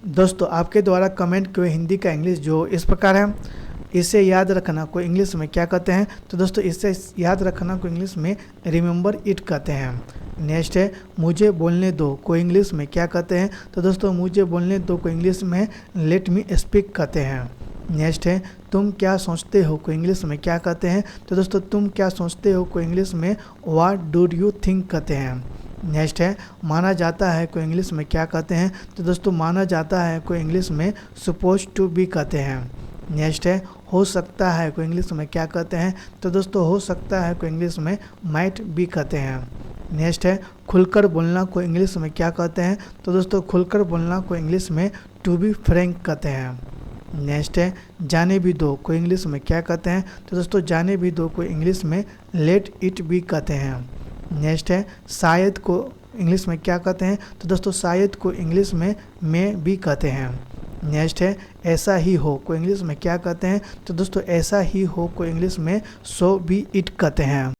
दोस्तों आपके द्वारा कमेंट किए हिंदी का इंग्लिश जो इस प्रकार है, इसे याद रखना को इंग्लिश में क्या कहते हैं? तो दोस्तों इसे याद रखना को इंग्लिश में रिमेंबर इट कहते हैं। नेक्स्ट है मुझे बोलने दो को इंग्लिश में क्या कहते हैं? तो दोस्तों मुझे बोलने दो को इंग्लिश में लेट मी स्पीक कहते हैं। नेक्स्ट है तुम क्या सोचते हो को इंग्लिश में क्या कहते हैं? तो दोस्तों तुम क्या सोचते हो को इंग्लिश में व्हाट डू यू थिंक कहते हैं। नेक्स्ट है माना जाता है को इंग्लिश में क्या कहते हैं? तो दोस्तों माना जाता है को इंग्लिश में सपोज टू बी कहते हैं। नेक्स्ट है हो सकता है को इंग्लिश में क्या कहते हैं? तो दोस्तों हो सकता है को इंग्लिश में माइट बी कहते हैं। नेक्स्ट है खुलकर बोलना को इंग्लिश में क्या कहते हैं? तो दोस्तों खुलकर बोलना को इंग्लिश में टू बी फ्रैंक कहते हैं। नेक्स्ट है जाने भी दो को इंग्लिश में क्या कहते हैं? तो दोस्तों जाने भी दो को इंग्लिश में लेट इट बी कहते हैं। नेक्स्ट है शायद को इंग्लिश में क्या कहते हैं? तो दोस्तों शायद को इंग्लिश में मे भी कहते हैं। नेक्स्ट है ऐसा ही हो को इंग्लिश में क्या कहते हैं? तो दोस्तों ऐसा ही हो को इंग्लिश में सो बी इट कहते हैं।